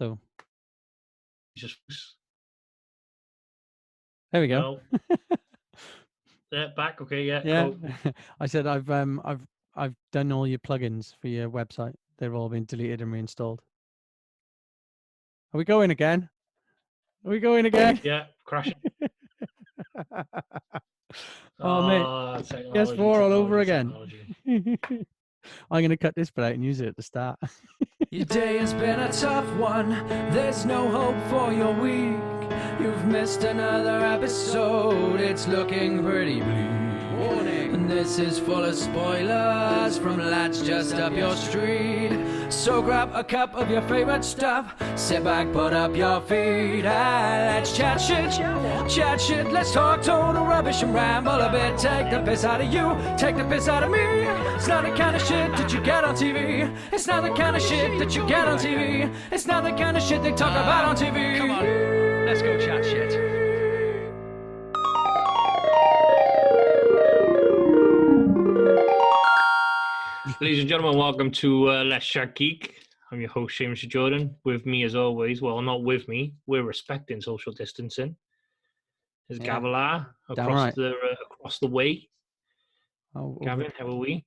So Just there we go. no. Yeah, back. Okay, yeah, Yeah, cool. I said I've done all your plugins for your website. They've all been deleted and reinstalled. Are we going again? Are we going again? Yeah, crashing. Oh, mate. Technology, PS4 all over technology. again. I'm going to cut this bit out and use it at the start. Your day has been a tough one. There's no hope for your week. You've missed another episode. It's looking pretty bleak. Warning. And this is full of spoilers from lads just up your street. So grab a cup of your favorite stuff. Sit back, put up your feet, and let's chat shit. Chat shit. Let's talk total rubbish and ramble a bit. Take the piss out of you. Take the piss out of me. It's not the kind of shit that you get on TV. It's not the kind of shit that you get on TV. It's not the kind of shit they talk about on TV. Come on, let's go chat shit. Ladies and gentlemen, welcome to Let's Chat Geek. I'm your host, Seamus Jordan. With me, as always, well, not with me, we're respecting social distancing. There's Gavilar across the way. Oh, Gavin, how are we?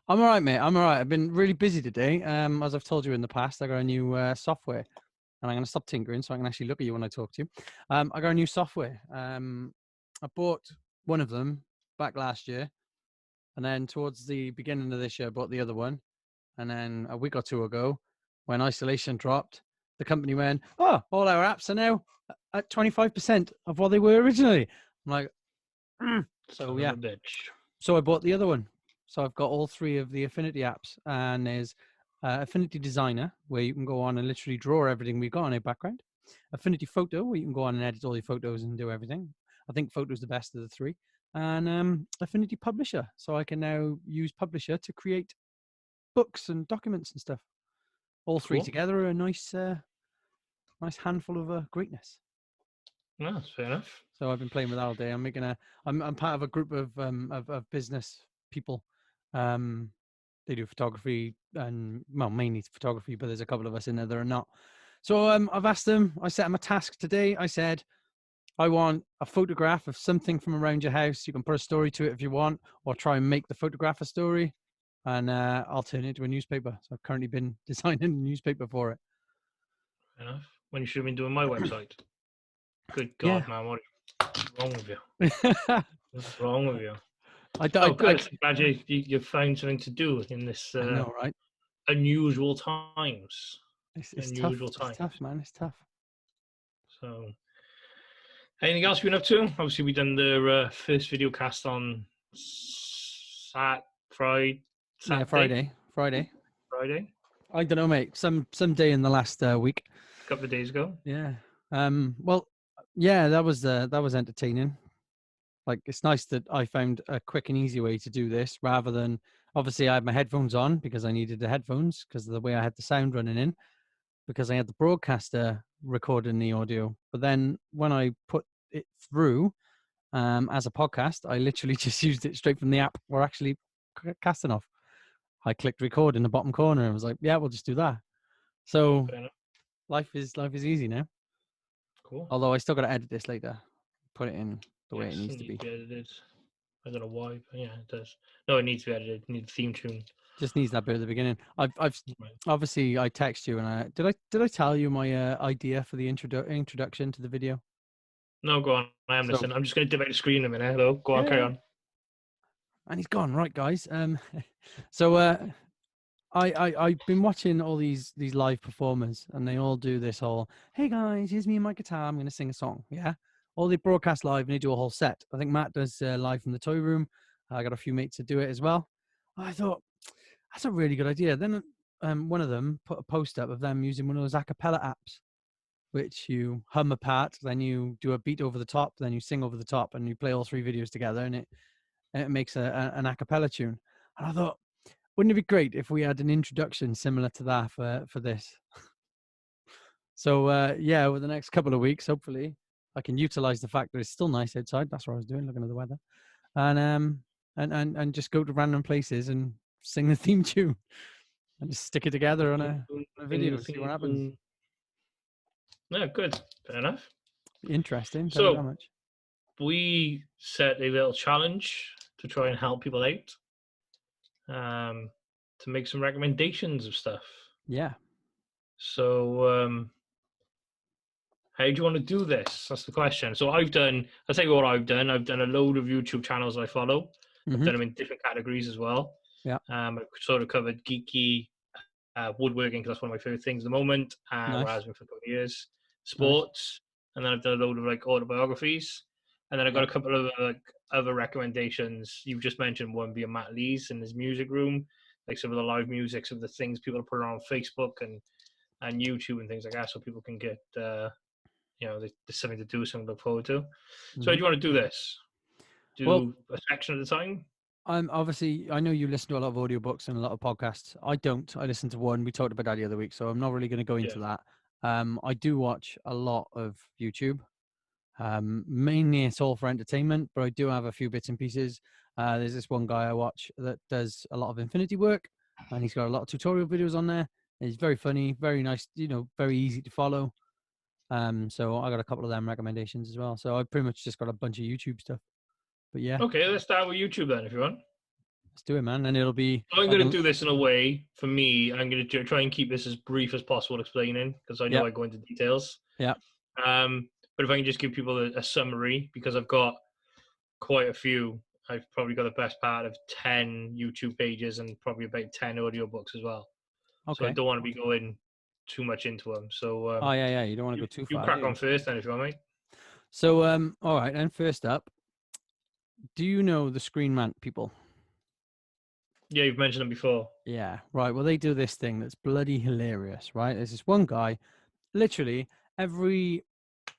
I'm all right, mate. I'm all right. I've been really busy today. As I've told you in the past, I got a new software, and I'm going to stop tinkering so I can actually look at you when I talk to you. I got a new software. I bought one of them back last year, and then towards the beginning of this year, I bought the other one. And then a week or two ago, when isolation dropped, the company went, "Oh, all our apps are now at 25% of what they were originally." I'm like, so yeah. So I bought the other one. So I've got all three of the Affinity apps, and there's Affinity Designer, where you can go on and literally draw everything we've got on a background. Affinity Photo, where you can go on and edit all your photos and do everything. I think Photo's the best of the three. And Affinity Publisher, so I can now use Publisher to create books and documents and stuff. All three together are a nice handful of greatness. No, that's fair enough. So I've been playing with that all day. I'm part of a group of business people. They do photography and mainly photography, but there's a couple of us in there that are not. So I've asked them. I set them a task today. I said, I want a photograph of something from around your house. You can put a story to it if you want, or try and make the photograph a story, and I'll turn it into a newspaper. So I've currently been designing a newspaper for it. Fair enough. When you should have been doing my website. Good God, man, what's wrong with you? What's wrong with you? Good. Glad you found something to do in this I know, right? Unusual times. It's tough. It's tough, man. It's tough. So, anything else you've been up to? Obviously, we done the first video cast on Friday. Yeah, Friday. I don't know, mate. Some day in the last week. A couple of days ago. Yeah. Well, yeah, that was entertaining. Like, it's nice that I found a quick and easy way to do this rather than, obviously I had my headphones on because I needed the headphones because of the way I had the sound running in, because I had the broadcaster recording the audio. But then when I put it through as a podcast, I literally just used it straight from the app we're actually casting off. I clicked record in the bottom corner and was like, yeah, we'll just do that. So life is easy now. Cool. Although I still got to edit this later, put it in the way it needs to be. Edited. I don't know why, but yeah, it does. No, it needs to be edited. It needs a theme tune. Just needs that bit at the beginning. I've obviously I text you, and I did I tell you my idea for the introduction to the video? No, go on. I am listening. I'm just going to divide the screen in a minute. Hello, go on, carry on. And he's gone, right, guys. So I've been watching all these live performers, and they all do this whole, hey guys, here's me and my guitar, I'm going to sing a song. Yeah. All they broadcast live and they do a whole set. I think Matt does live from the toy room. I got a few mates to do it as well. I thought that's a really good idea. Then one of them put a post up of them using one of those a cappella apps, which you hum a part, then you do a beat over the top, then you sing over the top, and you play all three videos together, and it makes an a cappella tune. And I thought, wouldn't it be great if we had an introduction similar to that for this? So yeah, over the next couple of weeks, hopefully, I can utilize the fact that it's still nice outside. That's what I was doing, looking at the weather, and just go to random places and sing the theme tune, and just stick it together on a video and see what happens. Yeah, good. Fair enough. Interesting. Tell you that So much. we set a little challenge to try and help people out, to make some recommendations of stuff. Yeah. So how do you want to do this? That's the question. So I'll tell you what I've done. I've done a load of YouTube channels I follow. I've Mm-hmm. done them in different categories as well. Yeah. I've sort of covered geeky, woodworking, because that's one of my favorite things at the moment. Nice. Where has been for a couple of years. Sports, and then I've done a load of like autobiographies, and then I've got a couple of like other recommendations. You've just mentioned one via Matt Lee's in his music room, like some of the live music, some of the things people put on Facebook and YouTube and things like that, so people can get there's something to do, something to look forward to. Mm-hmm. So, how do you want to do this? Do a section at a time? I know you listen to a lot of audiobooks and a lot of podcasts. I don't. I listen to one. We talked about that the other week, so I'm not really going to go into that. I do watch a lot of YouTube. Mainly it's all for entertainment, but I do have a few bits and pieces. There's this one guy I watch that does a lot of Infinity work, and he's got a lot of tutorial videos on there. He's very funny, very nice, very easy to follow. So I got a couple of them recommendations as well. So I pretty much just got a bunch of YouTube stuff. But yeah. Okay, let's start with YouTube then, if you want. Let's do it, man. And it'll be... I'm going to do this in a way, for me, I'm going to try and keep this as brief as possible explaining, because I know I go into details. Yeah. But if I can just give people a summary, because I've got quite a few. I've probably got the best part of 10 YouTube pages and probably about 10 audiobooks as well. Okay. So I don't want to be going too much into them. So you don't want to go too far. You crack on first then, if you want, mate. So all right, and first up, do you know the Screen Rant people? Yeah, you've mentioned them before. Yeah, right. Well, they do this thing that's bloody hilarious, right? There's this one guy, literally every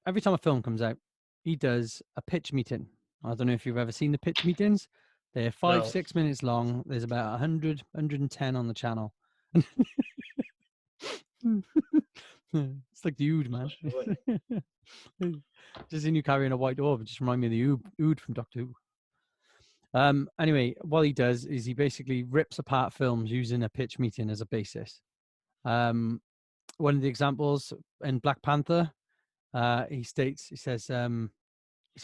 time a film comes out, he does a pitch meeting. I don't know if you've ever seen the pitch meetings. They're 5-6 minutes long. There's about 110 on the channel. It's like the Ood, man. Just in you carrying a white dwarf, it just remind me of the Ood from Doctor Who. Anyway, what he does is he basically rips apart films using a pitch meeting as a basis. One of the examples in Black Panther, he says he's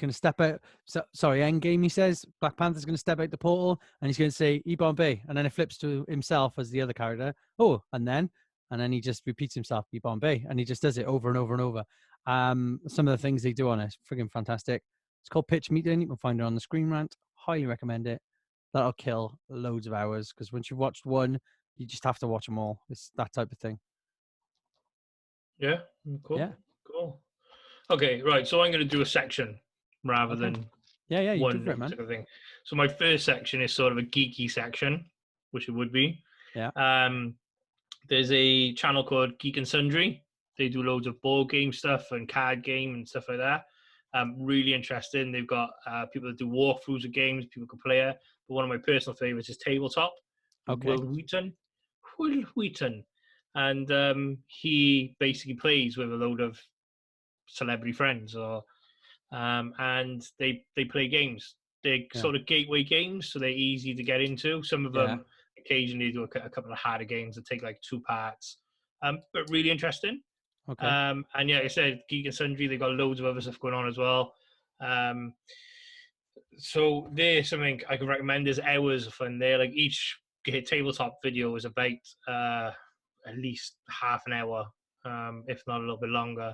going to step out. Endgame, he says Black Panther's going to step out the portal and he's going to say E-Bombay, and then it flips to himself as the other character. And then he just repeats himself, E-Bombay, and he just does it over and over and over. Some of the things they do on it is friggin' fantastic. It's called Pitch Meeting. You can find it on the Screen Rant. Highly recommend it. That'll kill loads of hours, because once you've watched one, you just have to watch them all. It's that type of thing. Yeah, cool. Yeah. Cool. Okay, right. So I'm going to do a section rather than one particular thing. So my first section is sort of a geeky section, which it would be. Yeah. There's a channel called Geek Sundry. They do loads of board game stuff and card game and stuff like that. Really interesting. They've got people that do walkthroughs of games. People can play it. But one of my personal favorites is Tabletop. Okay. Will Wheaton. And he basically plays with a load of celebrity friends, and they play games. They're sort of gateway games, so they're easy to get into. Some of them occasionally do a couple of harder games that take like 2 parts, but really interesting. Okay. And yeah, like I said, Geek and Sundry, they've got loads of other stuff going on as well. So there's something I can recommend. There's hours of fun there. Like each tabletop video is about at least half an hour, if not a little bit longer.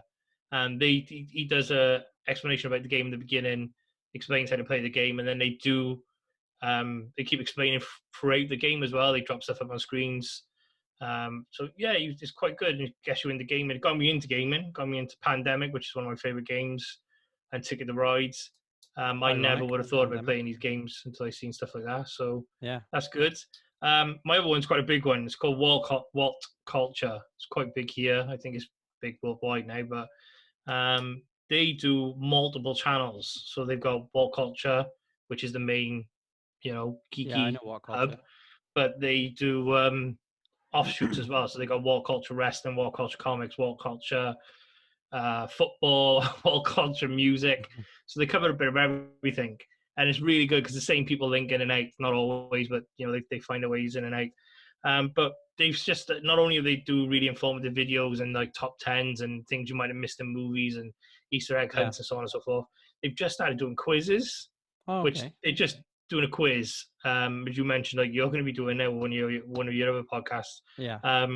And he does a explanation about the game in the beginning, explains how to play the game, and then they keep explaining throughout the game as well. They drop stuff up on screens. So yeah, it's quite good. It gets you into gaming. It got me into gaming. Got me into Pandemic, which is one of my favorite games, and Ticket to Rides. I never would have thought about playing these games until I seen stuff like that. So yeah, that's good. My other one's quite a big one. It's called WhatCulture. It's quite big here. I think it's big worldwide now, but they do multiple channels. So they've got WhatCulture, which is the main, geeky hub, but they do offshoots as well. So they got WhatCulture Wrestling, WhatCulture Comics, WhatCulture football, WhatCulture music. So they cover a bit of everything, and it's really good because the same people link in and out. Not always, but they find a ways in and out. But they've just not only do they do really informative videos and like top tens and things you might have missed in movies and Easter egg hunts and so on and so forth. They've just started doing quizzes, Oh, which okay. they're just doing a quiz. As you mentioned, like you're going to be doing now one of your other podcasts. Yeah.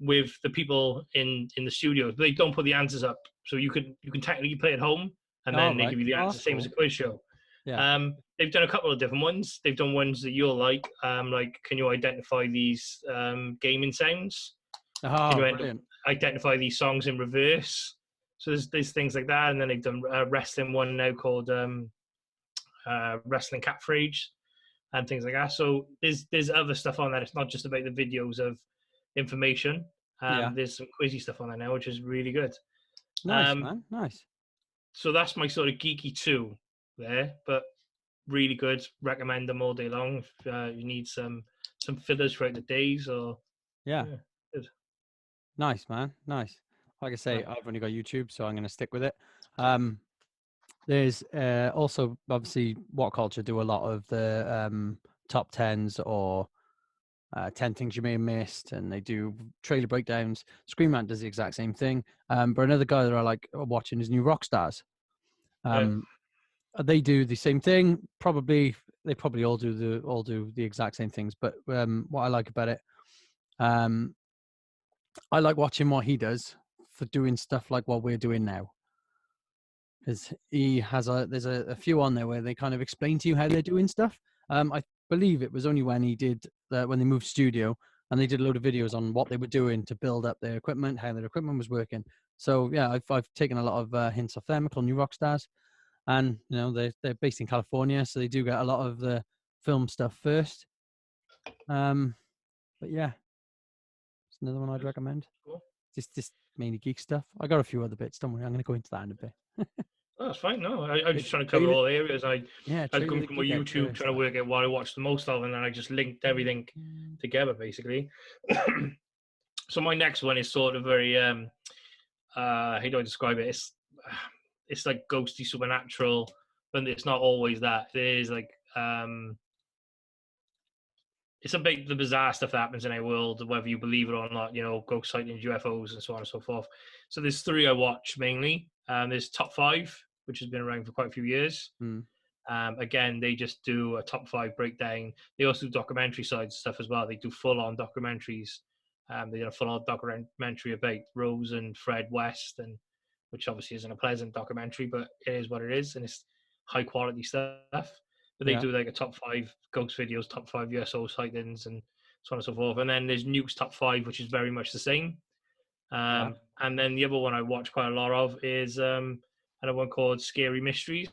With the people in the studio, they don't put the answers up, so you can technically play at home, and then they give you the answers, same as a quiz show. Yeah. They've done a couple of different ones. They've done ones that you'll like can you identify these gaming sounds? Oh, Can you brilliant. identify these songs in reverse? So there's things like that, and then they've done a wrestling one now called Wrestling Catfrage and things like that. So there's other stuff on there. It's not just about the videos of information. There's some quizzy stuff on there now, which is really good. Nice, man. Nice. So that's my sort of geeky 2 there, but really good. Recommend them all day long if you need some fillers throughout the days. Or Yeah. good. Nice, man. Nice. Like I say, I've only got YouTube, so I'm going to stick with it. There's also obviously WhatCulture do a lot of the top tens or 10 things you may have missed, and they do trailer breakdowns. Screen Rant does the exact same thing. But another guy that I like watching is New Rockstars. They do the same thing. They probably all do the exact same things. But what I like about it, I like watching what he does for doing stuff like what we're doing now. Because he has there's a few on there where they kind of explain to you how they're doing stuff. I believe it was only when he did when they moved studio, and they did a load of videos on what they were doing to build up their equipment, how their equipment was working. So yeah, I've taken a lot of hints off them. Called New Rockstars, and you know they're based in California, so they do get a lot of the film stuff first. But yeah, it's another one I'd recommend. Cool. Just mainly geek stuff. I got a few other bits. Don't worry, I'm going to go into that in a bit. Oh, that's fine. No, I'm just trying to cover all areas. I was going through my YouTube trying to work out what I watched the most of, and then I just linked everything together, basically. So my next one is sort of very, how do I describe it? It's like ghosty supernatural, but it's not always that. It is like, it's about the bizarre stuff that happens in our world, whether you believe it or not, you know, ghost sightings, UFOs, and so on and so forth. So there's 3 I watch mainly. There's Top 5, which has been around for quite a few years. Again, they just do a top 5 breakdown. They also do documentary side stuff as well. They do full-on documentaries. They did a full-on documentary about Rose and Fred West, and which obviously isn't a pleasant documentary, but it is what it is, and it's high-quality stuff. But they do like a top 5 ghost videos, top 5 USO sightings, and so on and so forth. And then there's Nuke's top 5, which is very much the same. And then the other one I watch quite a lot of is another one called Scary Mysteries.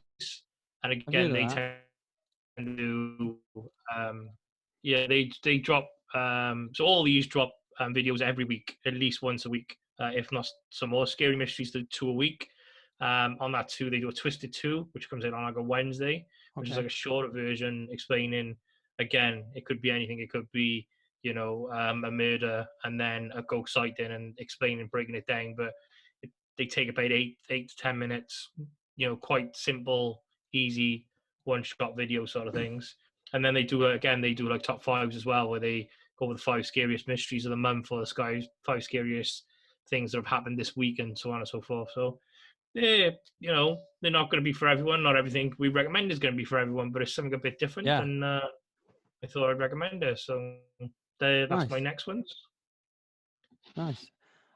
And again, they tend to they drop so all these drop videos every week, at least once a week, if not some more. Scary Mysteries do 2 a week. On that 2, they do a Twisted 2, which comes out on like a Wednesday, which is like a shorter version explaining, again, it could be anything. It could be, you know, a murder and then a ghost sighting and explaining, breaking it down. But they take about 8 to 10 minutes, you know, quite simple, easy, one-shot video sort of things. And then they do like top 5s as well, where they go with the 5 scariest mysteries of the month, or the 5 scariest things that have happened this week, and so on and so forth. So you know, they're not going to be for everyone. Not everything we recommend is going to be for everyone, but it's something a bit different. And I thought I'd recommend it. So that's my next ones. Nice.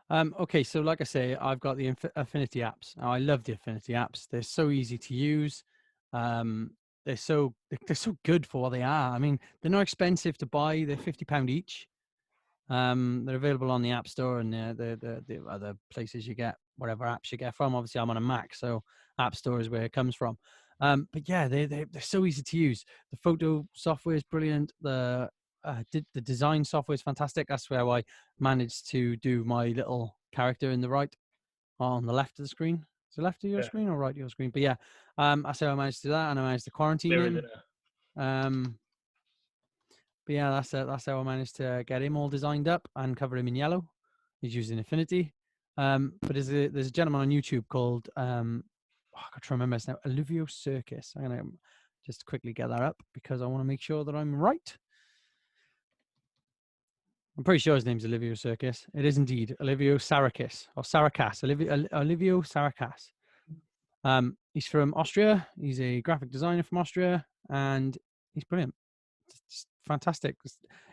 Okay, so like I say, I've got the Affinity apps. Now, I love the Affinity apps. They're so easy to use. They're so good for what they are. I mean, they're not expensive to buy. They're £50 each. They're available on the App Store and the other places you get whatever apps you get from. Obviously, I'm on a Mac, so App Store is where it comes from. But yeah, they're so easy to use. The photo software is brilliant. The design software is fantastic. That's where I managed to do my little character in the right, on the left of the screen. Is it left of your screen or right of your screen? But yeah, that's how I managed to do that, and I managed to quarantine him. But yeah, that's how I managed to get him all designed up and cover him in yellow. He's using Affinity. But there's a gentleman on YouTube called I can't remember his name, Olivio Circus. I'm gonna just quickly get that up because I want to make sure that I'm right. I'm pretty sure his name's Olivio Circus. It is indeed Olivio Sarakis or Sarakas. Olivio Sarakas. He's from Austria. He's a graphic designer from Austria, and he's brilliant. Just fantastic.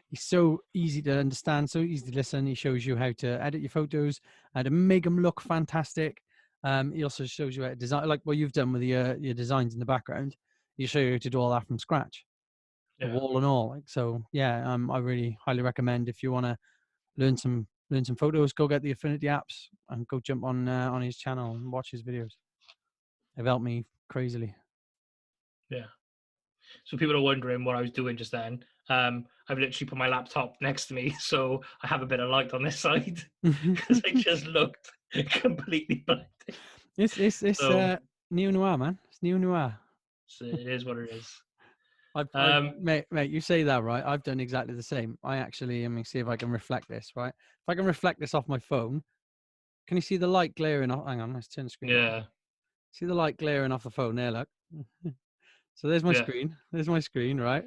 He's so easy to understand, so easy to listen. He shows you how to edit your photos, how to make them look fantastic. He also shows you how to design, like what you've done with your designs in the background. He'll show you how to do all that from scratch, the wall and all. Like so, yeah. I really highly recommend if you want to learn some photos, go get the Affinity apps and go jump on his channel and watch his videos. They've helped me crazily. Yeah. So people are wondering what I was doing just then. I've literally put my laptop next to me, so I have a bit of light on this side because I just looked completely blind. It's So, neo noir, man. It's neo noir. so it is what it is. Mate, you say that, right? I've done exactly the same. I actually, let me see if I can reflect this, right? If I can reflect this off my phone, can you see the light glaring off? Hang on, let's turn the screen. Yeah. See the light glaring off the phone there, look. So there's my screen. There's my screen, right?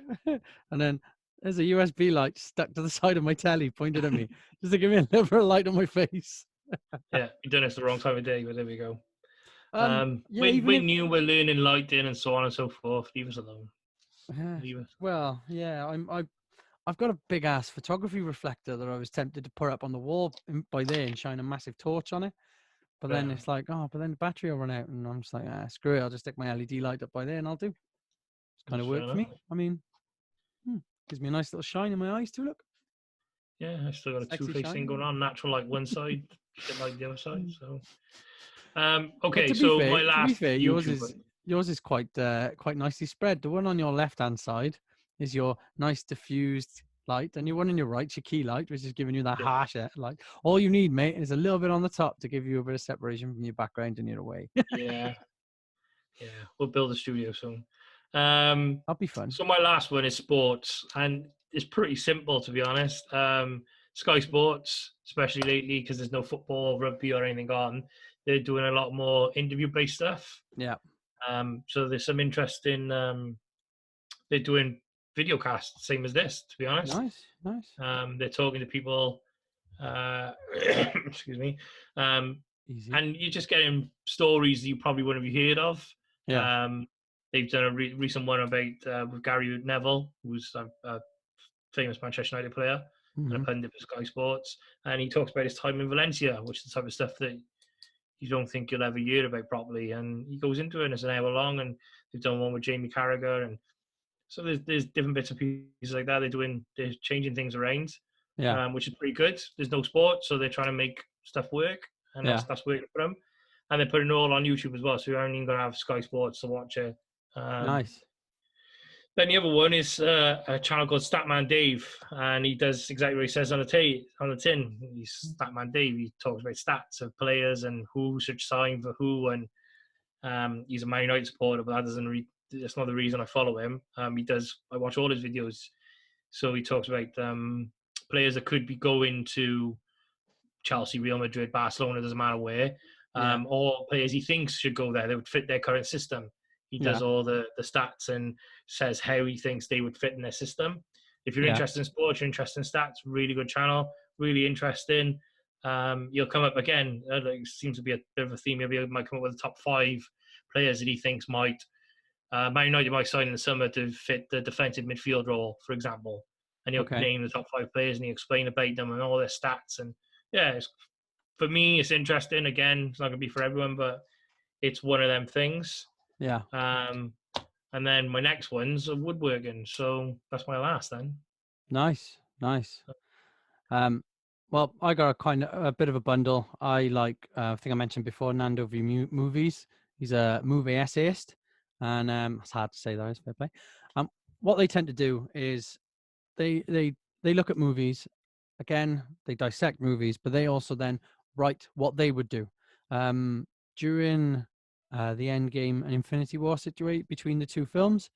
And then there's a USB light stuck to the side of my telly pointed at me just to give me a little bit of light on my face. Yeah, you've done this the wrong time of day, but there we go. Yeah, we're new, we're learning lighting and so on and so forth. Leave us alone. Leave us. Well, yeah, I've got a big ass photography reflector that I was tempted to put up on the wall by there and shine a massive torch on it. But then it's like, but then the battery will run out, and I'm just like, screw it, I'll just stick my LED light up by there and I'll do. It's kind of worked for me. I mean, gives me a nice little shine in my eyes too, look. Yeah, I still got a two-face thing going on, natural like one side, shit like the other side. So okay, so my last to be fair, yours is quite nicely spread. The one on your left-hand side is your nice diffused light, and your one on your right's your key light, which is giving you that harsh light. All you need, mate, is a little bit on the top to give you a bit of separation from your background and your away. Yeah, we'll build a studio soon. That'll be fun. So my last one is sports, and it's pretty simple to be honest. Sky Sports, especially lately, because there's no football, rugby, or anything on, they're doing a lot more interview-based stuff. Yeah. So there's some interesting. They're doing video casts, same as this, to be honest. Nice. They're talking to people. Excuse me. Easy. And you're just getting stories you probably wouldn't have heard of. Yeah. They've done a recent one about with Gary Neville, who's a famous Manchester United player and a pundit for Sky Sports, and he talks about his time in Valencia, which is the type of stuff that you don't think you'll ever hear about properly. And he goes into it, and it's an hour long. And they've done one with Jamie Carragher, and so there's different bits and pieces like that. They're changing things around, which is pretty good. There's no sport, so they're trying to make stuff work, and that's working for them. And they're putting it all on YouTube as well, so you're only going to have Sky Sports to watch it. Nice. Then the other one is a channel called Statman Dave, and he does exactly what he says on the tin. He's Statman Dave. He talks about stats of players and who should sign for who, and he's a Man United supporter, but that's not the reason I follow him. I watch all his videos, so he talks about players that could be going to Chelsea, Real Madrid, Barcelona, doesn't matter where, or players he thinks should go there that would fit their current system. He does all the stats and says how he thinks they would fit in their system. If you're interested in sports, you're interested in stats, really good channel, really interesting. You'll come up again, it seems to be a bit of a theme, maybe he might come up with the top 5 players that he thinks might, Man United might sign in the summer to fit the defensive midfield role, for example. And he'll name the top 5 players and he'll explain about them and all their stats. And for me, it's interesting. Again, it's not going to be for everyone, but it's one of them things. Yeah. And then my next one's woodworking. So that's my last then. Nice. Well, I got a bit of a bundle. I I think I mentioned before, Nando View Movies. He's a movie essayist, and it's hard to say that, is fair play. What they tend to do is they look at movies. Again, they dissect movies, but they also then write what they would do. During the Endgame and Infinity War situation between the two films,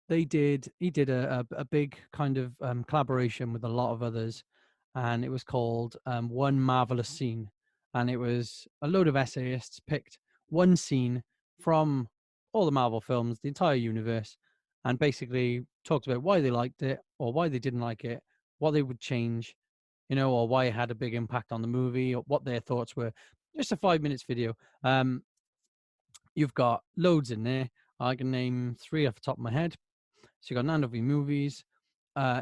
he did a big kind of collaboration with a lot of others, and it was called One Marvelous Scene, and it was a load of essayists picked one scene from all the Marvel films, the entire universe, and basically talked about why they liked it or why they didn't like it, what they would change, you know, or why it had a big impact on the movie, or what their thoughts were. Just a 5 minutes video. You've got loads in there. I can name 3 off the top of my head. So you got Nando V Movies.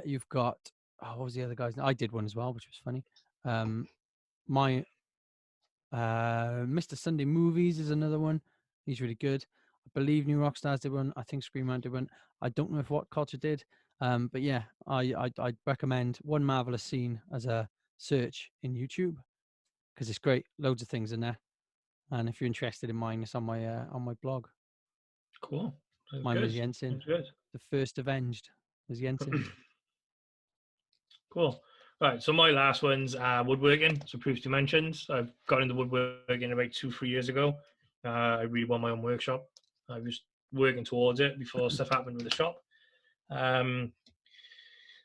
You've got, what was the other guy's name? I did one as well, which was funny. My Mr. Sunday Movies is another one. He's really good. I believe New Rockstars did one. I think Screamland did one. I don't know if WhatCulture did. But yeah, I'd recommend One Marvelous Scene as a search in YouTube because it's great. Loads of things in there. And if you're interested in mine, it's on my blog. Cool. Sounds Mine good. was Jensen. Sounds good. The first avenged was Jensen. Cool. Right. So my last one's woodworking. So previously mentioned, I've got into woodworking about 2-3 years ago. I really want my own workshop. I was working towards it before stuff happened with the shop.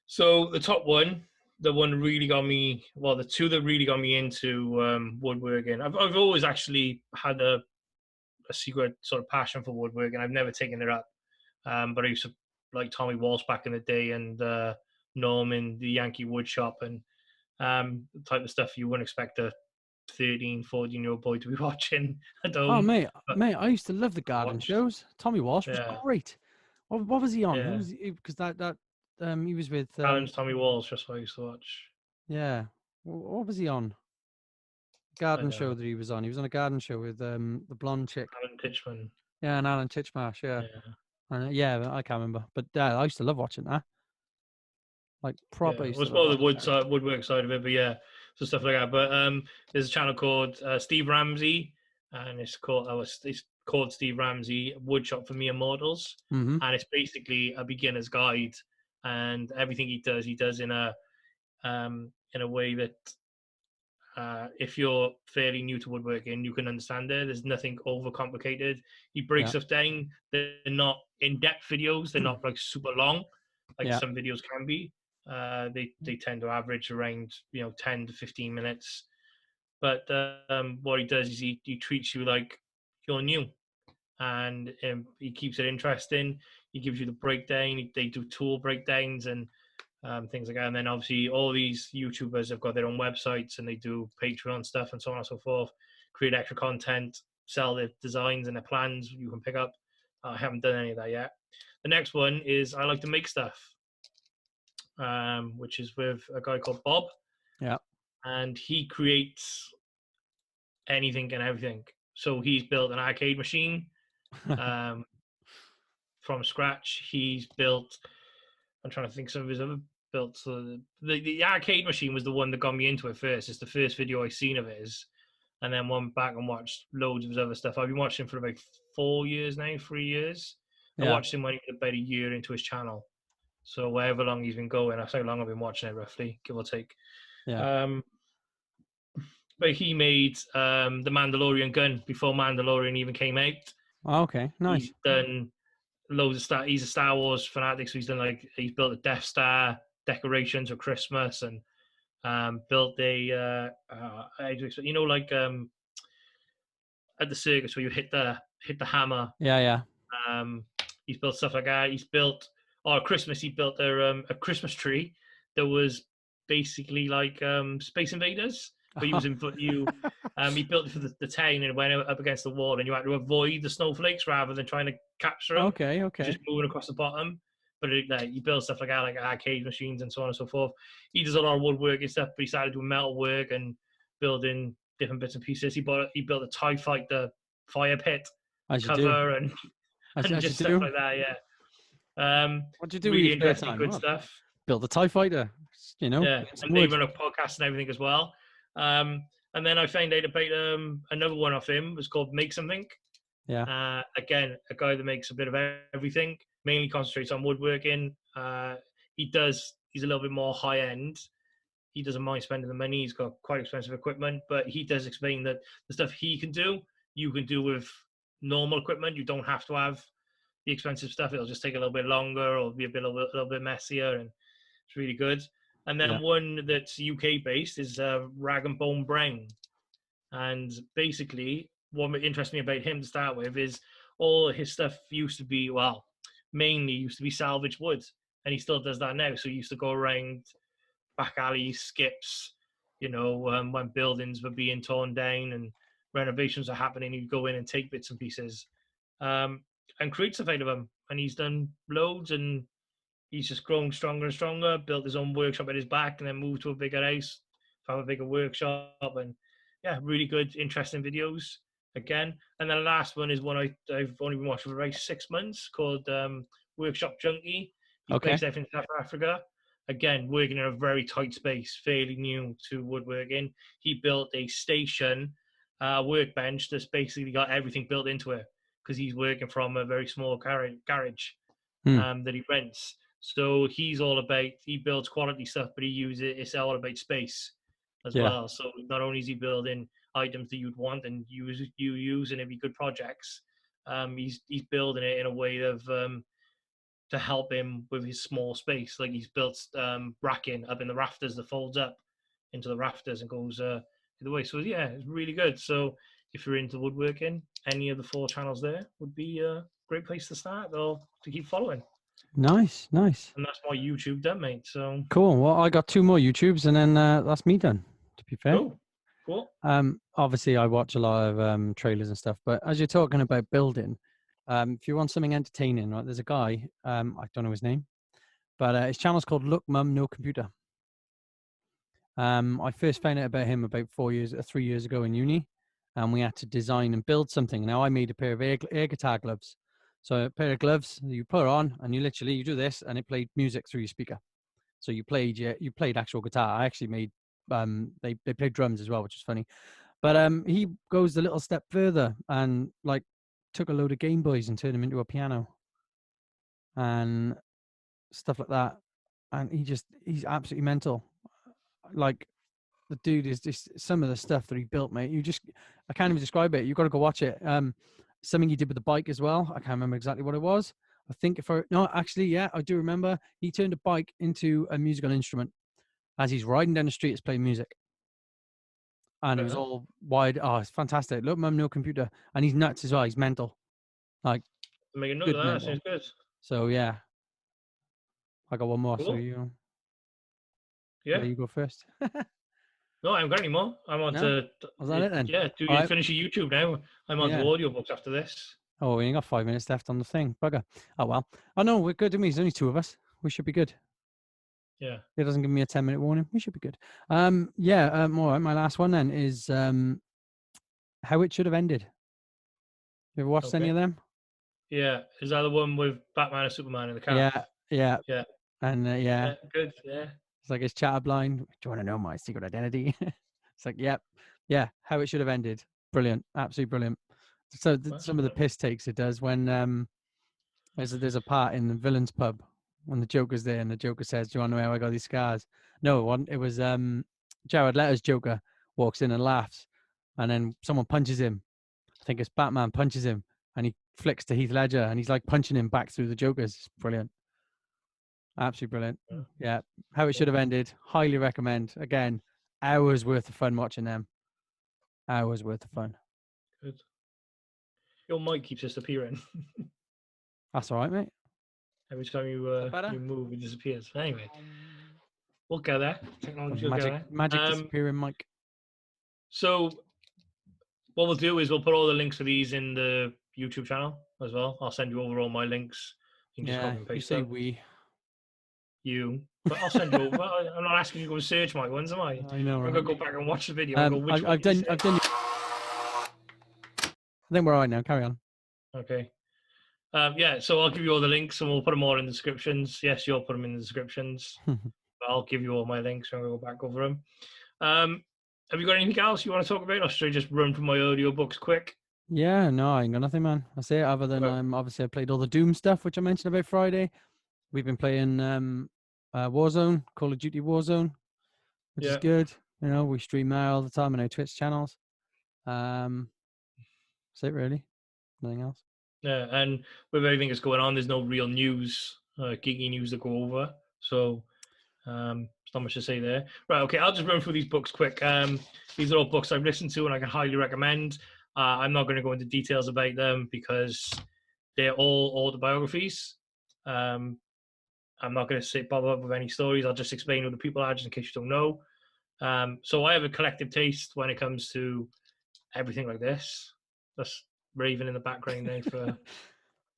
So the top one, the one really got me, well, the 2 that really got me into woodworking. I've always actually had a secret sort of passion for woodworking. I've never taken it up. But I used to like Tommy Walsh back in the day, and Norman, the Yankee wood shop, and the type of stuff you wouldn't expect a 13, 14-year-old boy to be watching at home. Oh, mate, But I used to love the garden shows. Tommy Walsh was Yeah. great. What was he on? Yeah. Who was he? Because he was with Alan's Tommy Walsh, that's what I used to watch. yeah. What was he on? Garden show that he was on. He was on a garden show with the blonde chick. Alan Titchman. Yeah, and Alan Titchmarsh. Yeah, Yeah. yeah, I can't remember, but I used to love watching that. Like proper. Yeah. Used It was to love more the watching woodwork side of it, but yeah, so stuff like that. But there's a channel called Steve Ramsey, and it's called Steve Ramsey Woodshop for Mere Mortals, Mhm. and it's basically a beginner's guide, and everything he does in a way that if you're fairly new to woodworking, you can understand it. There's nothing overcomplicated. He breaks stuff down. They're not in-depth videos. They're not like super long, like some videos can be. They tend to average around 10 to 15 minutes. But what he does is he treats you like you're new, and he keeps it interesting. He gives you the breakdown. They do tool breakdowns and things like that. And then obviously all these YouTubers have got their own websites, and they do Patreon stuff and so on and so forth, create extra content, sell their designs and their plans you can pick up. I haven't done any of that yet. The next one is I like to make stuff, which is with a guy called Bob. Yeah. And he creates anything and everything. So he's built an arcade machine from scratch. He's built, I'm trying to think some of his other built. So the arcade machine was the one that got me into it first. It's the first video I seen of his, and then went back and watched loads of his other stuff. I've been watching him for about 4 years now, 3 years. I watched him when he was about a year into his channel. So however long he's been going, that's how long I've been watching it, roughly, give or take. Yeah. But he made the Mandalorian gun before Mandalorian even came out. Okay, nice. He's done loads of he's a Star Wars fanatic, so he's built a Death Star decorations for Christmas, and built a like at the circus where you hit the hammer. Yeah. He's built stuff like that. He's built at Christmas he built a Christmas tree that was basically like Space Invaders. But he was he built it for the town, and it went up against the wall, and you had to avoid the snowflakes rather than trying to capture them. Okay. Just moving across the bottom. But you build stuff like that, like arcade machines and so on and so forth. He does a lot of woodworking stuff, but he started doing metal work and building different bits and pieces. He built a TIE Fighter fire pit cover and just stuff like that. Yeah. What do you do? Really with your interesting, time? good stuff. Build a TIE Fighter. Yeah, and they run a podcast and everything as well. And then I found out about another one of him. It was called Make Something. Yeah. Again, a guy that makes a bit of everything, mainly concentrates on woodworking. He's a little bit more high end. He doesn't mind spending the money. He's got quite expensive equipment, but he does explain that the stuff he can do, you can do with normal equipment. You don't have to have the expensive stuff. It'll just take a little bit longer or be a little bit messier, and it's really good. And then one that's UK based is Rag and Bone Brown. And basically, what interests me about him to start with is all his stuff mainly used to be salvaged wood. And he still does that now. So he used to go around back alley skips, when buildings were being torn down and renovations are happening, he'd go in and take bits and pieces and create stuff out of them. And he's done loads, and he's just grown stronger and stronger, built his own workshop at his back, and then moved to a bigger house, have a bigger workshop. And yeah, really good, interesting videos again. And then the last one is one I've only been watching for about 6 months, called Workshop Junkie. He's Okay. based out in South Africa. Again, working in a very tight space, fairly new to woodworking. He built a station workbench that's basically got everything built into it, because he's working from a very small garage that he rents. So he builds quality stuff, but it's all about space as well. So not only is he building items that you'd want and use and it'd be good projects, he's building it in a way of to help him with his small space. Like he's built racking up in the rafters that folds up into the rafters and goes the way. So yeah, it's really good. So if you're into woodworking, any of the 4 channels there would be a great place to start or to keep following. Nice. And that's my YouTube done, mate. So Cool. Well, I got 2 more YouTubes, and then that's me done, to be fair. cool. Obviously, I watch a lot of trailers and stuff, but as you're talking about building, if you want something entertaining, right, there's a guy, I don't know his name, but his channel's called Look Mum No Computer. I first found out about him about 3 years ago in uni, and we had to design and build something. Now I made a pair of air guitar gloves. So a pair of gloves you put on, and you do this, and it played music through your speaker. So you played actual guitar. I actually made they played drums as well, which is funny. But he goes a little step further and like took a load of Game Boys and turned them into a piano and stuff like that. And he's absolutely mental. Like the dude is just some of the stuff that he built, mate. I can't even describe it. You've got to go watch it. Something he did with the bike as well. I can't remember exactly what it was. I think I do remember. He turned a bike into a musical instrument as he's riding down the street. It's playing music, and it was all wide. Oh, it's fantastic. Look, Mum, No Computer, and he's nuts as well. He's mental. Like, Make a note of that. That sounds good. So yeah, I got one more. Cool. So yeah, you go first. No, I haven't got any more. I'm on to. Was that it then? Yeah, finish your YouTube now. I'm on to audiobooks after this. Oh, we ain't got 5 minutes left on the thing. Bugger. Oh well. Oh no, we're good. There's only 2 of us. We should be good. Yeah. It doesn't give me a 10-minute warning. We should be good. All right. My last one then is How It Should Have Ended. You ever watched any of them? Yeah. Is that the one with Batman and Superman in the car? Yeah. And good. Yeah. It's like his chatter blind. Do you want to know my secret identity? It's like, yeah. How It Should Have Ended. Brilliant. Absolutely brilliant. So some of the piss takes it does when there's a part in the villain's pub when the Joker's there and the Joker says, "Do you want to know how I got these scars?" No, it was Jared Leto's Joker walks in and laughs, and then someone punches him. I think it's Batman punches him, and he flicks to Heath Ledger, and he's like punching him back through the Jokers. It's brilliant. Absolutely brilliant. Yeah. How It Should Have Ended. Highly recommend. Again, hours worth of fun watching them. Hours worth of fun. Good. Your mic keeps disappearing. That's all right, mate. Every time you move, it disappears. Anyway, we'll go there. Technology will go there. Magic disappearing mic. So what we'll do is we'll put all the links for these in the YouTube channel as well. I'll send you over all my links. You can just copy and paste you say them. we. You. But I'll send you over. I'm not asking you to go and search my ones, am I? I know, right? I'm going to go back and watch the video. I've done. I think we're all right now. Carry on. Okay. So I'll give you all the links and we'll put them all in the descriptions. Yes, you'll put them in the descriptions. But I'll give you all my links and we'll go back over them. Have you got anything else you want to talk about, or should I just run through my audiobooks quick? Yeah, no, I ain't got nothing, man. I say other than obviously I played all the Doom stuff, which I mentioned about Friday. We've been playing Warzone, Call of Duty Warzone, which is good. You know, we stream that all the time on our Twitch channels. That's it, really. Nothing else. Yeah, and with everything that's going on, there's no real news, geeky news to go over. So there's not much to say there. Right, okay, I'll just run through these books quick. These are all books I've listened to and I can highly recommend. I'm not going to go into details about them because they're all autobiographies. And I'm not going to bother up with any stories. I'll just explain who the people are, just in case you don't know. So I have a collective taste when it comes to everything like this. That's Raven in the background there for a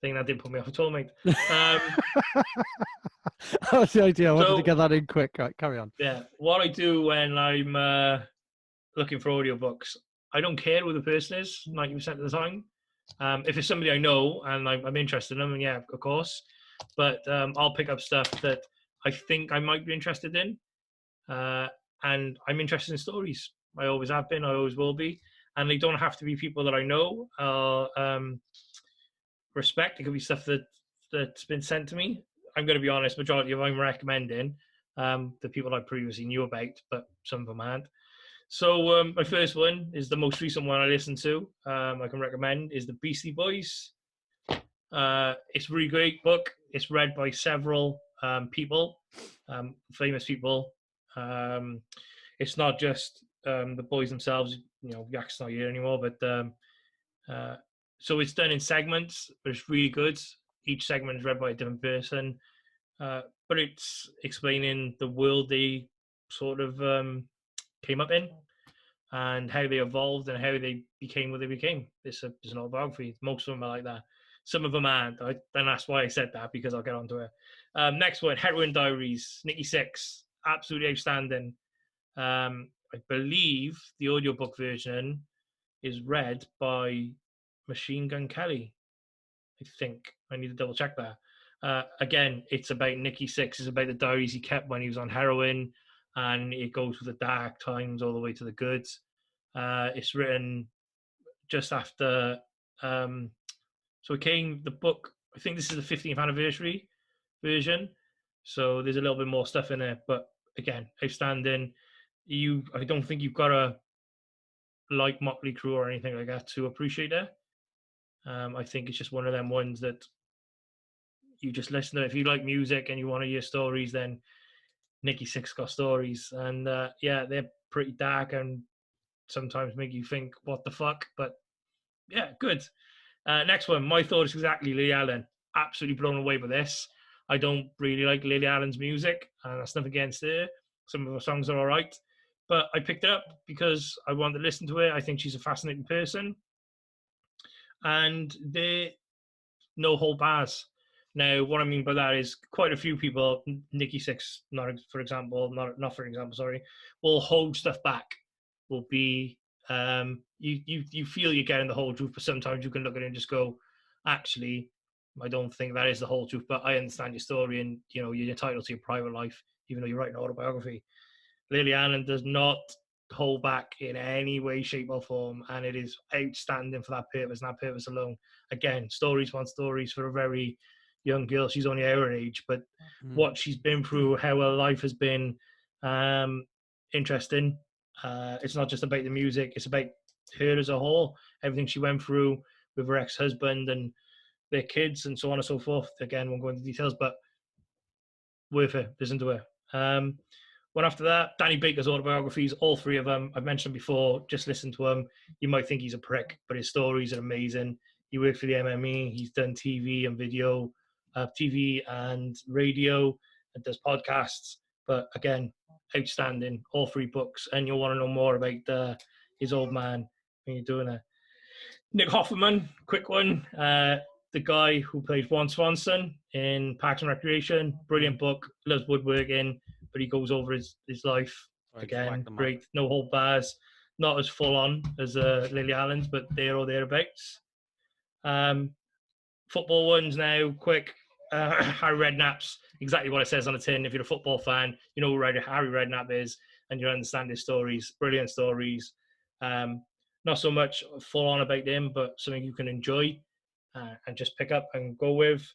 thing that didn't put me off at all, mate. That was the idea. I wanted So- to get that in quick. Right, carry on. Yeah, what I do when I'm looking for audiobooks, I don't care who the person is 90% of the time. If it's somebody I know and I'm interested in them, yeah, of course. But I'll pick up stuff that I think I might be interested in. And I'm interested in stories. I always have been, I always will be. And they don't have to be people that I know respect. It could be stuff that's been sent to me. I'm going to be honest, majority of them I'm recommending the people I previously knew about, but some of them aren't. So my first one is the most recent one I listened to. I can recommend is the Beastie Boys. It's a really great book. It's read by several people, famous people. It's not just the boys themselves. You know, Yak's not here anymore, but so it's done in segments, but it's really good. Each segment is read by a different person, but it's explaining the world they sort of came up in and how they evolved and how they became what they became. It's an autobiography. Most of them are like that. Some of them aren't. And that's why I said that, because I'll get onto it. Next one, Heroin Diaries, Nikki Sixx. Absolutely outstanding. I believe the audiobook version is read by Machine Gun Kelly. I think. I need to double check that. Again, it's about Nikki Sixx. It's about the diaries he kept when he was on heroin, and it goes from the dark times all the way to the good. It's written just after. So it came, the book, I think this is the 15th anniversary version. So there's a little bit more stuff in there. But again, outstanding. I don't think you've got to like Motley Crue or anything like that to appreciate it. I think it's just one of them ones that you just listen to. If you like music and you want to hear stories, then Nikki Sixx got stories. And yeah, they're pretty dark and sometimes make you think, what the fuck? But yeah, good. Next one, my thought is exactly Lily Allen. Absolutely blown away by this. I don't really like Lily Allen's music, and that's nothing against her. Some of her songs are all right. But I picked it up because I wanted to listen to it. I think she's a fascinating person. And they're no hold bars. Now, what I mean by that is quite a few people, Nikki Sixx, not for example, will hold stuff back. Will be you feel you're getting the whole truth, but sometimes you can look at it and just go, actually, I don't think that is the whole truth, but I understand your story, and you know you're entitled to your private life, even though you're writing an autobiography. Lily Allen does not hold back in any way, shape, or form, and it is outstanding for that purpose and that purpose alone. Again, stories want stories for a very young girl. She's only our age, but what she's been through, how her life has been, interesting. It's not just about the music, it's about her as a whole, everything she went through with her ex-husband and their kids and so on and so forth. Again, won't go into details, but worth it. Listen to her. One after that, Danny Baker's autobiographies, all three of them. I've mentioned before, just listen to him. You might think he's a prick, but his stories are amazing. He worked for the MME. He's done TV and video, TV and radio, and does podcasts. But again, outstanding, all three books. And you'll want to know more about his old man when you're doing it. Nick Offerman, quick one. The guy who played Ron Swanson in Parks and Recreation. Brilliant book. Loves woodworking, but he goes over his life. Again, great. No hold bars. Not as full on as Lily Allen's, but there or thereabouts. Football ones now, quick. Harry Redknapp's exactly what it says on the tin. If you're a football fan, you know who Harry Redknapp is, and you understand his stories. Brilliant stories. Not so much full on about them, but something you can enjoy and just pick up and go with.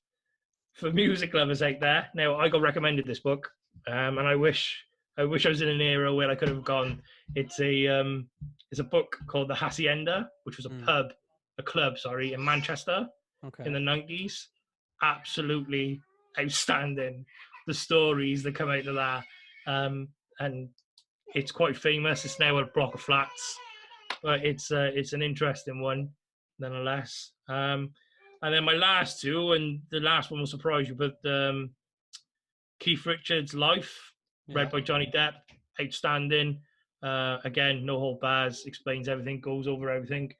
For music lovers out there, now I got recommended this book, and I wish I was in an era where I could have gone. It's a book called The Hacienda, which was a club, in Manchester in the 90s. Absolutely outstanding. The stories that come out of that, and it's quite famous. It's now a block of flats, but it's an interesting one nonetheless. And then my last two, and the last one will surprise you, but Keith Richards' Life, read by Johnny Depp, outstanding. Again, no hold bars, explains everything, goes over everything.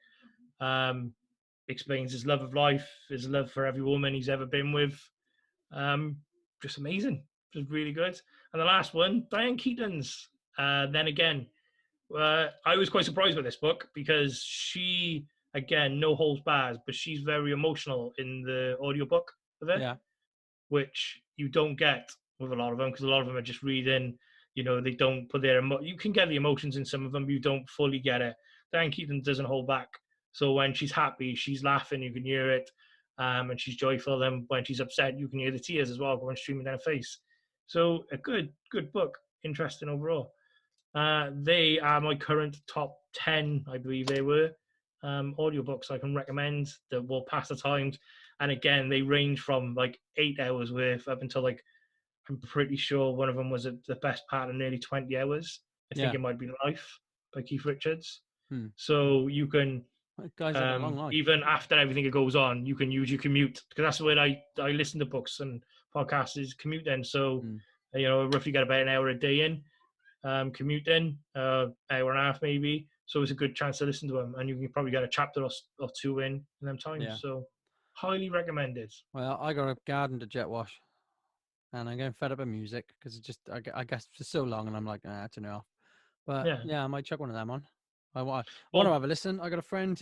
Explains his love of life, his love for every woman he's ever been with. Just amazing. Just really good. And the last one, Diane Keaton's. Then again, I was quite surprised by this book because she, again, no holds bars, but she's very emotional in the audiobook of it, which you don't get with a lot of them because a lot of them are just reading. You know, they don't put their you can get the emotions in some of them, but you don't fully get it. Diane Keaton doesn't hold back. So when she's happy, she's laughing, you can hear it, and she's joyful. And when she's upset, you can hear the tears as well going streaming down her face. So a good book, interesting overall. They are my current top 10, I believe they were, audiobooks I can recommend that will pass the times. And again, they range from like 8 hours worth up until like, I'm pretty sure one of them was the best part of nearly 20 hours. I think it might be Life by Keith Richards. So you can, guys have a long life. even after everything that goes on, you can use your commute, because that's the way I listen to books and podcasts is commuting. So, you know, I roughly get about an hour a day in. Commuting, hour and a half maybe, so it's a good chance to listen to them, and you can probably get a chapter or two in them times. So highly recommended. Well, I got a garden to jet wash, and I'm getting fed up of music because it just I guess for so long, and I'm like, turn it off. But I might chuck one of them on. I want to have a listen. I got a friend.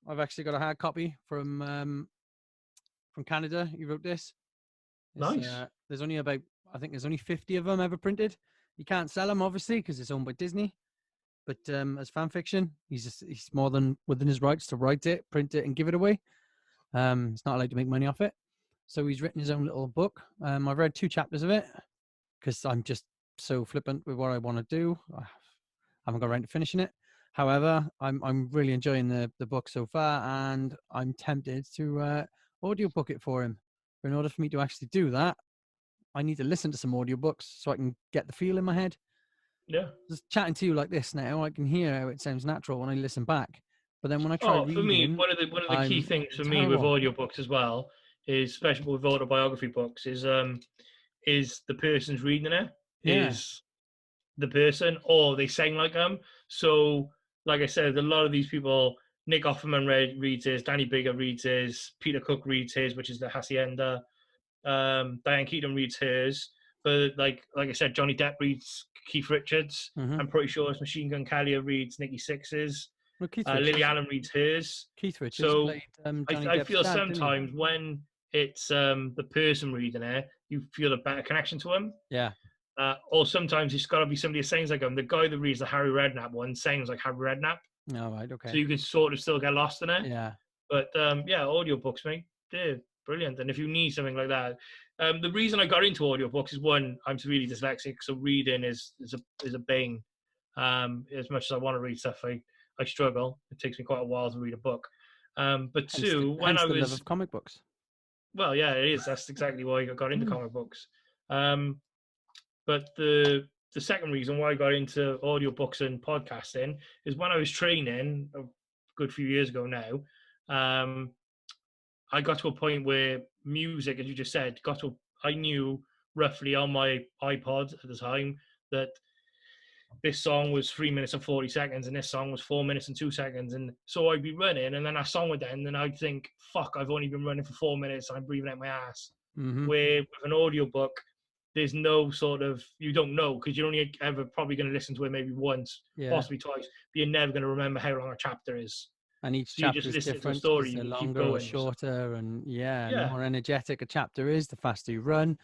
I've actually got a hard copy from Canada. He wrote this. Nice. There's only I think there's only 50 of them ever printed. You can't sell them, obviously, because it's owned by Disney. But as fan fiction, he's more than within his rights to write it, print it, and give it away. He's not allowed to make money off it. So he's written his own little book. I've read 2 chapters of it because I'm just so flippant with what I want to do. I haven't got around to finishing it. However, I'm really enjoying the book so far, and I'm tempted to audiobook it for him. But in order for me to actually do that, I need to listen to some audiobooks so I can get the feel in my head. Yeah. Just chatting to you like this now, I can hear how it sounds natural when I listen back. But then when I try reading, for me, one of the key things for me with audiobooks as well is, especially with autobiography books, is the person's reading it is the person, or they sing like them. So, like I said, a lot of these people, Nick Offerman reads his, Danny Bigger reads his, Peter Cook reads his, which is the Hacienda. Diane Keaton reads hers, but like I said, Johnny Depp reads Keith Richards. I'm pretty sure it's Machine Gun Kelly reads Nikki Sixx's. Lily Allen reads hers. Keith Richards played Johnny I Depp's feel dad, sometimes when it's the person reading it, you feel a better connection to him. Yeah. Or sometimes it's got to be somebody that sings like him. The guy that reads the Harry Redknapp one sings like Harry Redknapp. Oh, right, okay. So you can sort of still get lost in it. Yeah. But audiobooks, mate, they're brilliant. And if you need something like that, the reason I got into audiobooks is, one, I'm severely dyslexic, so reading is a bane. As much as I want to read stuff, I struggle. It takes me quite a while to read a book. But two, when I was, the love of comic books. Well, yeah, it is. That's exactly why I got into comic books. But the second reason why I got into audiobooks and podcasting is when I was training a good few years ago now. I got to a point where music, as you just said, I knew roughly on my iPod at the time that this song was 3 minutes and 40 seconds and this song was 4 minutes and 2 seconds. And so I'd be running and then that song would end and I'd think, fuck, I've only been running for 4 minutes and I'm breathing out my ass. Where with an audiobook, there's no sort of, you don't know, because you're only ever probably going to listen to it maybe once, possibly twice, but you're never going to remember how long a chapter is. And each chapter is different. Story, they're longer or shorter, and the more energetic a chapter is, the faster you run.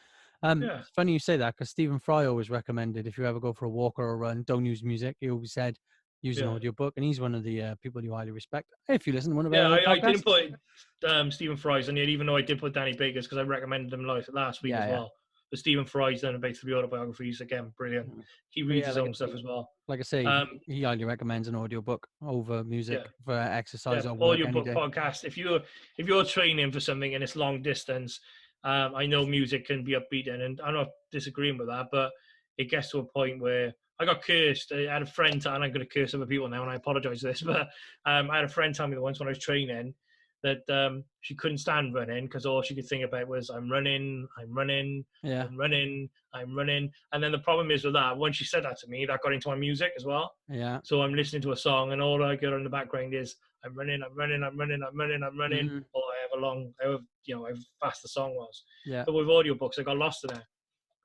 It's funny you say that, because Stephen Fry always recommended, if you ever go for a walk or a run, don't use music. He always said use an audiobook, and he's one of the people you highly respect. If you listen to one of our I didn't put Stephen Fry's on yet, even though I did put Danny Baker's, because I recommended him last week as well. But Stephen Fry's done about 3 autobiographies, again, brilliant. He reads his own stuff as well. Like I say, he highly recommends an audiobook over music for exercise or work. Audiobook podcast. If you're training for something and it's long distance, I know music can be upbeat, and I'm not disagreeing with that, but it gets to a point where I got cursed. I had a friend, and I'm going to curse other people now, and I apologize for this, but I had a friend tell me that once when I was training, that she couldn't stand running because all she could think about was I'm running, I'm running, Yeah. I'm running, I'm running. And then the problem is with that, once she said that to me, that got into my music as well. Yeah. So I'm listening to a song and all I get on the background is I'm running, I'm running, I'm running, I'm running, I'm running. Mhm. Or how fast the song was. Yeah. But with audiobooks, I got lost in it.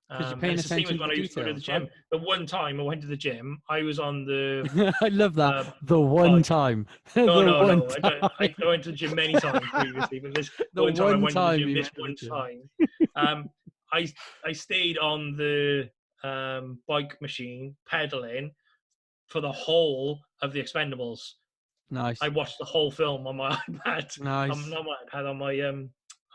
Because you're And paying it's the same attention as to when the I used to go to the details, gym. right? The one time I went to the gym, I was on the I love that. The one bike. time. No, The no, one no. time. I went to the gym many times previously, but this The one time I one went to the time gym. you This went to the one gym. time, I I stayed on the bike machine pedaling for the whole of the Expendables. Nice. I watched the whole film on my iPad. Nice. Not my iPad, on my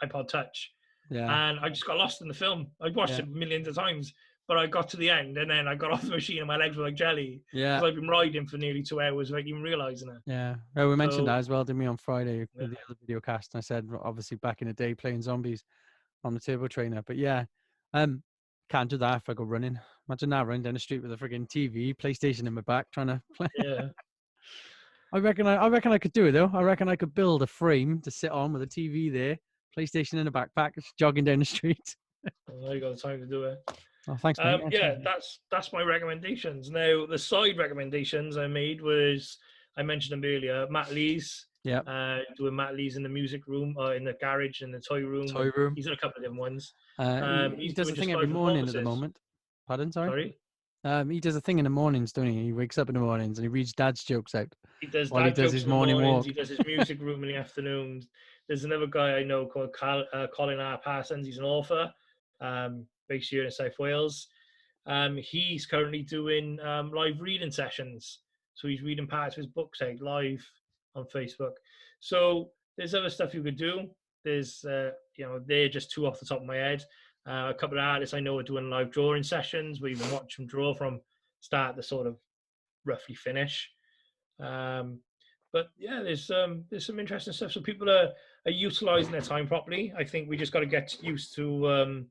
iPod Touch, Yeah. and I just got lost in the film. I watched Yeah. it millions of times, but I got to the end, and then I got off the machine, and my legs were like jelly Yeah. because I've been riding for nearly 2 hours without even realizing it. Yeah. Oh, we mentioned So- that as well, didn't we, on Friday Yeah. with the other video cast? I said, obviously, back in the day, playing zombies on the turbo trainer. But yeah, can't do that if I go running. Imagine that running down the street with a friggin' TV, PlayStation in my back, trying to play. Yeah. I reckon I could do it though. I reckon I could build a frame to sit on with a TV there, PlayStation in a backpack, just jogging down the street. Well, you got the time to do it. Oh, thanks, mate. Yeah, that's my recommendations. Now, the side recommendations I made was, I mentioned them earlier, Matt Lee's. Yeah. Doing Matt Lee's in the music room, in the garage, in the toy room. Toy room. He's done a couple of different ones. He He's does doing a thing just every live morning at the performances. moment. Pardon, sorry? Sorry? He does a thing in the mornings, don't he? He wakes up in the mornings and he reads dad's jokes out. He does while he dad does jokes his in the morning mornings. walk. He does his music room in the afternoons. There's another guy I know called Colin R. Parsons. He's an author, based here in South Wales. He's currently doing live reading sessions. So he's reading parts of his books out live on Facebook. So there's other stuff you could do. There's, they're just two off the top of my head. A couple of artists I know are doing live drawing sessions where you can watch them draw from start to sort of roughly finish. But yeah, there's some interesting stuff. So people are utilizing their time properly. I think we just got to get used to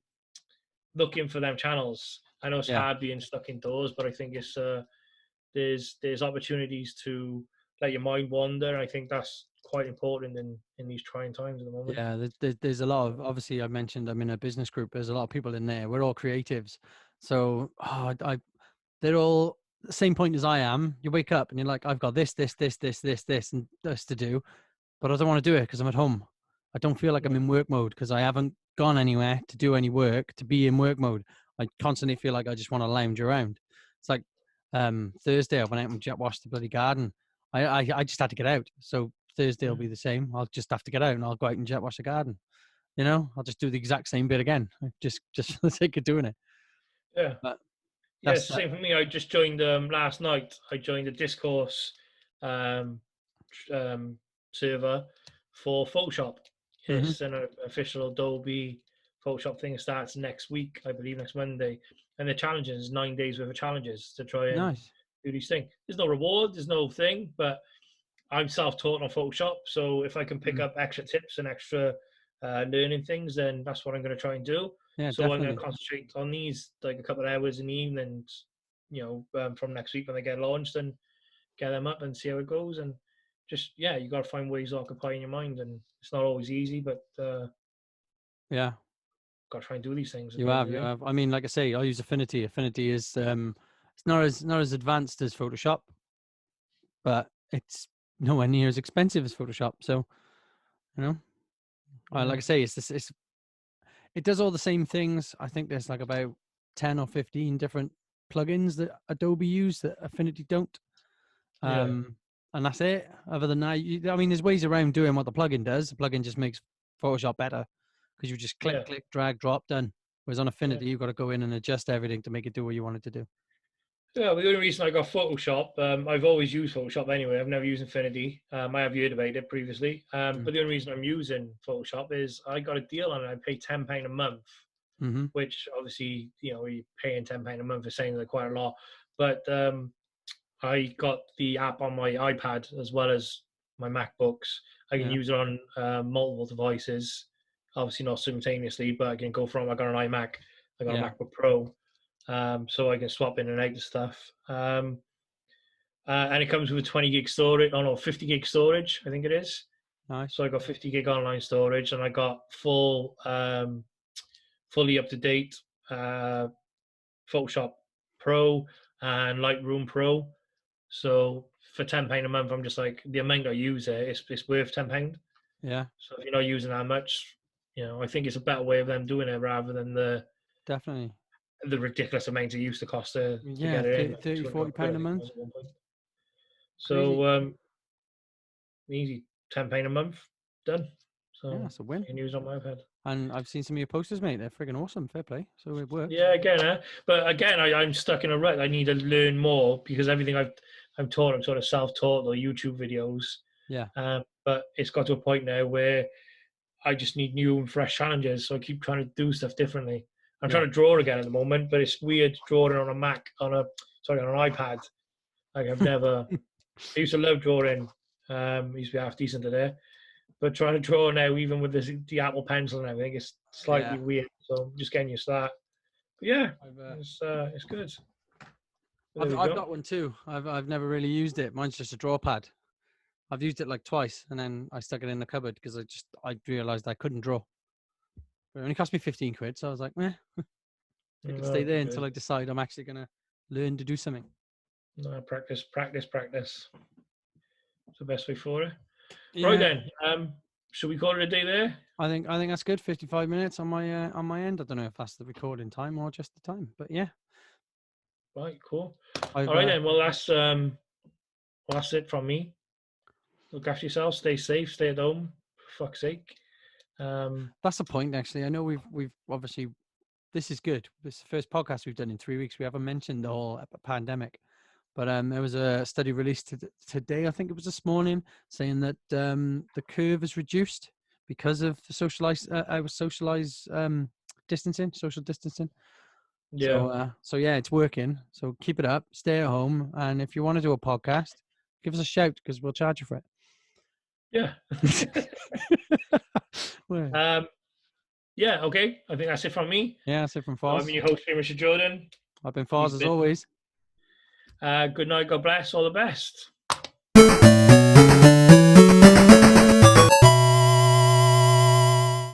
looking for them channels. I know it's hard being stuck indoors, but I think it's there's opportunities to let your mind wander. And I think that's quite important in these trying times at the moment. Yeah, there's a lot of, obviously I mentioned I'm in a business group. There's a lot of people in there. We're all creatives. So they're all the same point as I am. You wake up and you're like, I've got this, and this to do, but I don't want to do it because I'm at home. I don't feel like I'm in work mode because I haven't gone anywhere to do any work, to be in work mode. I constantly feel like I just want to lounge around. It's like Thursday I went out and jet washed the bloody garden. I just had to get out. So Thursday will be the same. I'll just have to get out and I'll go out and jet wash the garden. You know, I'll just do the exact same bit again, just for the sake of doing it. Yeah. But yeah, it's the same for me. I just joined last night. I joined a discourse server for Photoshop. It's an official Adobe Photoshop thing. It starts next week, I believe, next Monday. And the challenges is 9 days worth of challenges to try and do these things. There's no reward, there's no thing, but I'm self-taught on Photoshop. So if I can pick up extra tips and extra learning things, then that's what I'm going to try and do. Yeah, so definitely. I'm going to concentrate on these like a couple of hours in the evenings, from next week when they get launched, and get them up and see how it goes. And just, you got to find ways of occupying your mind. And it's not always easy, but yeah, got to try and do these things. You have. I mean, like I say, I use Affinity. Affinity is it's not as advanced as Photoshop, but it's nowhere near as expensive as Photoshop. So, like I say, it does all the same things. I think there's like about 10 or 15 different plugins that Adobe use that Affinity don't. And that's it. Other than that, I mean, there's ways around doing what the plugin does. The plugin just makes Photoshop better because you just click, drag, drop, done. Whereas on Affinity, you've got to go in and adjust everything to make it do what you want it to do. Yeah, the only reason I got Photoshop, I've always used Photoshop anyway. I've never used Infinity. I have heard about it previously. But the only reason I'm using Photoshop is I got a deal on it. I pay £10 a month, which obviously, you're paying £10 a month for saying like quite a lot. But I got the app on my iPad as well as my MacBooks. I can use it on multiple devices. Obviously not simultaneously, but I can go from, I got an iMac, I got a MacBook Pro. So I can swap in and out of stuff. And it comes with 20 gig storage, 50 gig storage, I think it is. Nice. So I got 50 gig online storage, and I got fully up to date Photoshop Pro and Lightroom Pro. So for £10 a month, I'm just like, the amount I use it's worth £10. Yeah, So if you're not using that much, I think it's a better way of them doing it rather than the definitely. ridiculous amount it used to cost to Yeah, get it in. 30, 40 pound a month. So easy, £10 a month, done. So Yeah, that's a win. I can use on my iPad. And I've seen some of your posters, mate. They're friggin' awesome. Fair play. So it works. Yeah, but again, I'm stuck in a rut. I need to learn more because everything I'm taught, I'm sort of self-taught or YouTube videos. Yeah. But it's got to a point now where I just need new and fresh challenges. So I keep trying to do stuff differently. I'm trying to draw again at the moment, but it's weird drawing on a Mac, on an iPad. Like I've never. I used to love drawing. Used to be half decent at it, but trying to draw now, even with the Apple Pencil and everything, it's slightly weird. So I'm just getting used to that. But yeah, it's good. I've got one too. I've never really used it. Mine's just a draw pad. I've used it like twice, and then I stuck it in the cupboard because I realized I couldn't draw. But it only cost me 15 quid, so I was like, it can stay there until I decide I'm actually gonna learn to do something. No, practice. It's the best way for it. Yeah. Right then, should we call it a day there? I think that's good. 55 minutes on my end. I don't know if that's the recording time or just the time, but yeah. Right, cool. All right then. Well, that's it from me. Look after yourself. Stay safe. Stay at home. For fuck's sake. That's the point, actually. I know we've obviously, this is good. This is the first podcast we've done in 3 weeks. We haven't mentioned the whole pandemic, but there was a study released today, I think it was this morning, saying that the curve is reduced because of the social distancing. Yeah. So yeah, it's working. So keep it up. Stay at home, and if you want to do a podcast, give us a shout because we'll charge you for it. Yeah. Yeah, okay. I think that's it from me. Yeah, that's it from Foz. I've been your host, Mr. Jordan. I've been Foz as always. Good night, God bless, all the best.